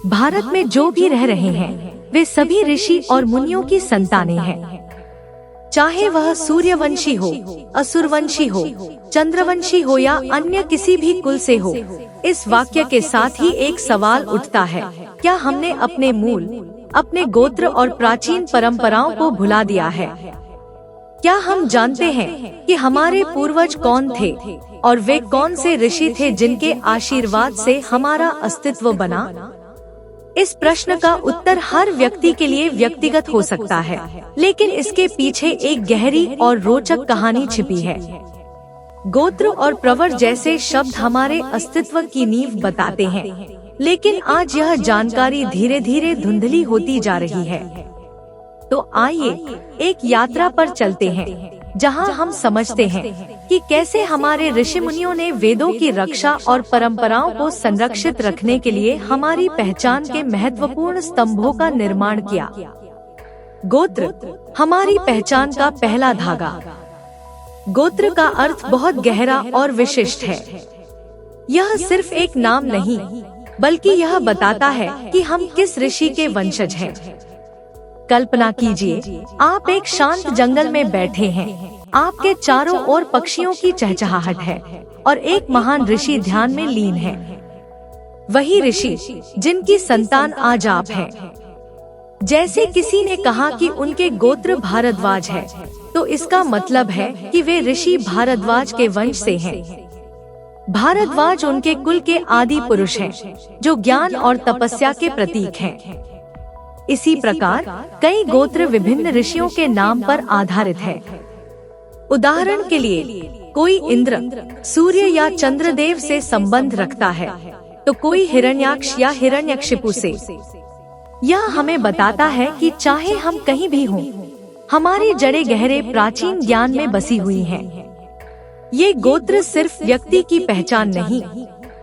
भारत में जो भी रह रहे हैं वे सभी ऋषि और मुनियों की संतानें हैं। चाहे वह सूर्यवंशी हो, असुरवंशी हो, चंद्रवंशी हो या अन्य किसी भी कुल से हो। इस वाक्य के साथ ही एक सवाल उठता है, क्या हमने अपने मूल, अपने गोत्र और प्राचीन परंपराओं को भुला दिया है? क्या हम जानते हैं कि हमारे पूर्वज कौन थे और वे कौन से ऋषि थे जिनके आशीर्वाद से हमारा अस्तित्व बना? इस प्रश्न का उत्तर हर व्यक्ति के लिए व्यक्तिगत हो सकता है, लेकिन इसके पीछे एक गहरी और रोचक कहानी छिपी है। गोत्र और प्रवर जैसे शब्द हमारे अस्तित्व की नींव बताते हैं, लेकिन आज यह जानकारी धीरे धीरे धुंधली होती जा रही है। तो आइए एक यात्रा पर चलते हैं, जहां हम समझते हैं कि कैसे हमारे ऋषि मुनियों ने वेदों की रक्षा और परंपराओं को संरक्षित रखने के लिए हमारी पहचान के महत्वपूर्ण स्तंभों का निर्माण किया। गोत्र हमारी पहचान का पहला धागा। गोत्र का अर्थ बहुत गहरा और विशिष्ट है। यह सिर्फ एक नाम नहीं, बल्कि यह बताता है कि हम किस ऋषि के वंशज हैं। कल्पना कीजिए, आप एक शांत जंगल में बैठे हैं। आपके चारों ओर पक्षियों की चहचहाहट है और एक महान ऋषि ध्यान में लीन है। वही ऋषि जिनकी संतान आज आप हैं। जैसे किसी ने कहा कि उनके गोत्र भारद्वाज है, तो इसका मतलब है कि वे ऋषि भारद्वाज के वंश से हैं। भारद्वाज उनके कुल के आदि पुरुष हैं, जो ज्ञान और तपस्या के प्रतीक हैं। इसी प्रकार कई गोत्र विभिन्न ऋषियों के नाम पर आधारित है। उदाहरण के लिए, कोई इंद्र, सूर्य या चंद्रदेव से संबंध रखता है, तो कोई हिरण्याक्ष या हिरण्यकशिपु से। यह हमें बताता है कि चाहे हम कहीं भी हों, हमारी जड़ें गहरे प्राचीन ज्ञान में बसी हुई हैं। ये गोत्र सिर्फ व्यक्ति की पहचान नहीं,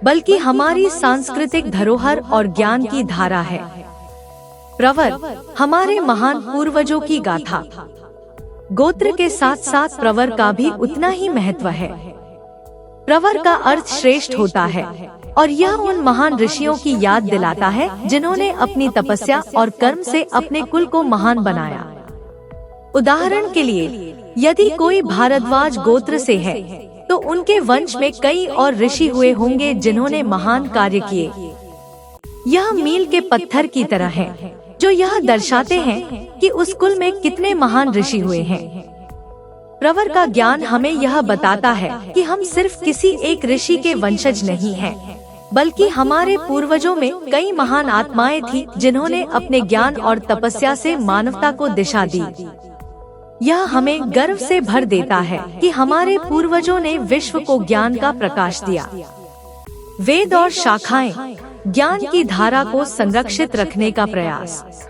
बल्कि हमारी सांस्कृतिक धरोहर और ज्ञान की धारा है। प्रवर हमारे महान पूर्वजों की गाथा। गोत्र के साथ साथ प्रवर का भी उतना ही महत्व है। प्रवर का अर्थ श्रेष्ठ होता है और यह उन महान ऋषियों की याद दिलाता है जिन्होंने अपनी तपस्या और कर्म से अपने कुल को महान बनाया। उदाहरण के लिए, यदि कोई भारद्वाज गोत्र से है, तो उनके वंश में कई और ऋषि हुए होंगे जिन्होंने महान कार्य किए। यह मील के पत्थर की तरह है, जो यह दर्शाते हैं कि उस कुल में कितने महान ऋषि हुए हैं। प्रवर का ज्ञान हमें यह बताता है कि हम सिर्फ किसी एक ऋषि के वंशज नहीं हैं, बल्कि हमारे पूर्वजों में कई महान आत्माएं थी जिन्होंने अपने ज्ञान और तपस्या से मानवता को दिशा दी। यह हमें गर्व से भर देता है कि हमारे पूर्वजों ने विश्व को ज्ञान का प्रकाश दिया। वेद और शाखाएं, ज्ञान की धारा को संरक्षित रखने का प्रयास।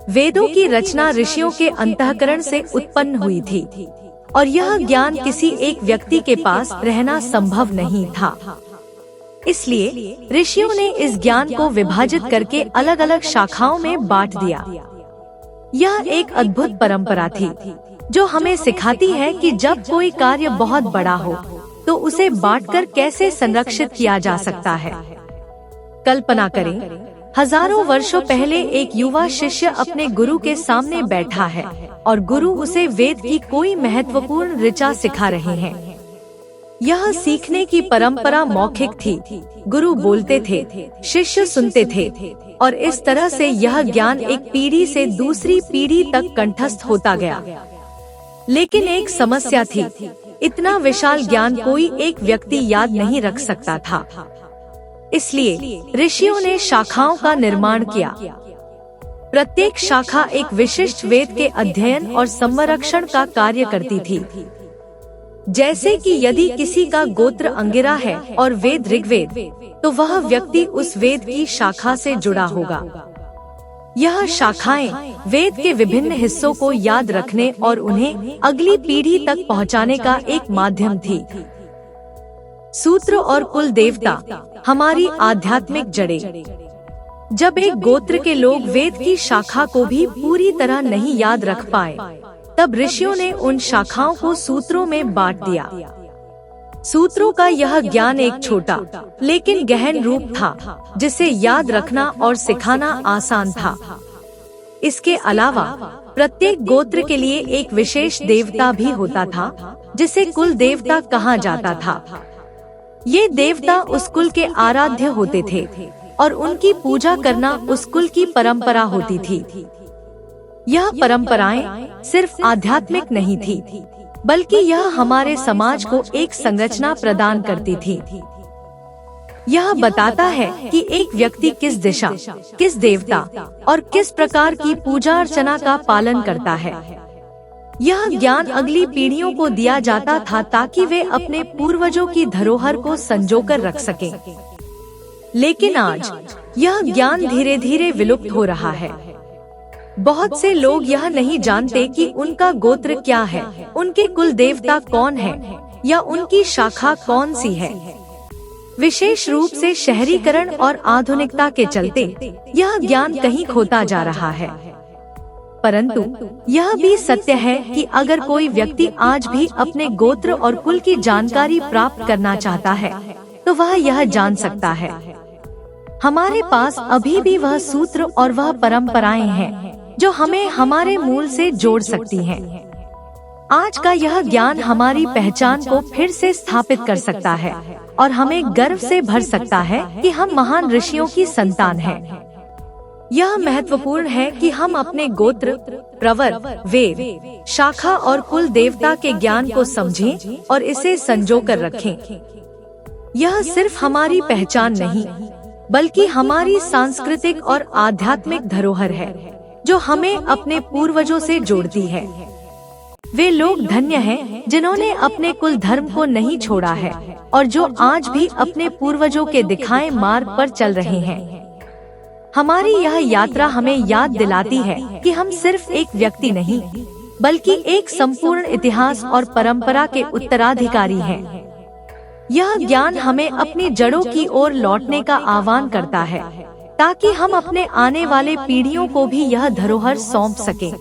वेदों की रचना ऋषियों के अंतःकरण से उत्पन्न हुई थी, और यह ज्ञान किसी एक व्यक्ति के पास रहना संभव नहीं था। इसलिए ऋषियों ने इस ज्ञान को विभाजित करके अलग अलग शाखाओं में बांट दिया। यह एक अद्भुत परंपरा थी, जो हमें सिखाती है कि जब कोई कार्य बहुत बड़ा हो, तो उसे बांटकर कैसे संरक्षित किया जा सकता है। कल्पना करें, हजारों वर्षों पहले एक युवा शिष्य अपने गुरु के सामने बैठा है और गुरु उसे वेद की कोई महत्वपूर्ण ऋचा सिखा रहे हैं। यह सीखने की परंपरा मौखिक थी। गुरु बोलते थे, शिष्य सुनते थे, और इस तरह से यह ज्ञान एक पीढ़ी से दूसरी पीढ़ी तक कंठस्थ होता गया। लेकिन एक समस्या थी, इतना विशाल ज्ञान कोई एक व्यक्ति याद नहीं रख सकता था। इसलिए ऋषियों ने शाखाओं का निर्माण किया। प्रत्येक शाखा एक विशिष्ट वेद के अध्ययन और संरक्षण का कार्य करती थी। जैसे कि यदि किसी का गोत्र अंगिरा है और वेद ऋग्वेद, तो वह व्यक्ति उस वेद की शाखा से जुड़ा होगा। यह शाखाएं वेद के विभिन्न हिस्सों को याद रखने और उन्हें अगली पीढ़ी तक पहुंचाने का एक माध्यम थी। सूत्र और कुल देवता हमारी आध्यात्मिक जड़ें। जब एक गोत्र के लोग वेद की शाखा को भी पूरी तरह नहीं याद रख पाए, तब ऋषियों ने उन शाखाओं को सूत्रों में बांट दिया। सूत्रों का यह ज्ञान एक छोटा लेकिन गहन रूप था, जिसे याद रखना और सिखाना आसान था। इसके अलावा प्रत्येक गोत्र के लिए एक विशेष देवता भी होता था, जिसे कुल देवता कहा जाता था। ये देवता उस कुल के आराध्य होते थे और उनकी पूजा करना उस कुल की परंपरा होती थी। यह परंपराएं सिर्फ आध्यात्मिक नहीं थी, बल्कि यह हमारे समाज को एक संरचना प्रदान करती थी। यह बताता है कि एक व्यक्ति किस दिशा, किस देवता और किस प्रकार की पूजा अर्चना का पालन करता है। यह ज्ञान अगली पीढ़ियों को दिया जाता था ताकि वे अपने पूर्वजों की धरोहर को संजोकर रख सकें। लेकिन आज यह ज्ञान धीरे धीरे विलुप्त हो रहा है। बहुत से लोग यह नहीं जानते कि उनका गोत्र क्या है, उनके कुल देवता कौन है या उनकी शाखा कौन सी है। विशेष रूप से शहरीकरण और आधुनिकता के चलते यह ज्ञान कहीं खोता जा रहा है। परंतु यह भी सत्य है कि अगर कोई व्यक्ति आज भी अपने गोत्र और कुल की जानकारी प्राप्त करना चाहता है, तो वह यह जान सकता है। हमारे पास अभी भी वह सूत्र और वह परंपराएं हैं जो हमें हमारे मूल से जोड़ सकती हैं। आज का यह ज्ञान हमारी पहचान को फिर से स्थापित कर सकता है और हमें गर्व से भर सकता है कि हम महान ऋषियों की संतान हैं। यह महत्वपूर्ण है कि हम अपने गोत्र, प्रवर, वेद, शाखा और कुल देवता के ज्ञान को समझें और इसे संजोकर रखें। यह सिर्फ हमारी पहचान नहीं, बल्कि हमारी सांस्कृतिक और आध्यात्मिक धरोहर है, जो हमें अपने पूर्वजों से जोड़ती है। वे लोग धन्य हैं जिन्होंने अपने कुल धर्म को नहीं छोड़ा है और जो आज भी अपने पूर्वजों के दिखाए मार्ग पर चल रहे हैं। हमारी यह यात्रा हमें याद दिलाती है कि हम सिर्फ एक व्यक्ति नहीं, बल्कि एक संपूर्ण इतिहास और परंपरा के उत्तराधिकारी हैं। यह ज्ञान हमें अपनी जड़ों की ओर लौटने का आह्वान करता है, ताकि हम अपने आने वाले पीढ़ियों को भी यह धरोहर सौंप सकें।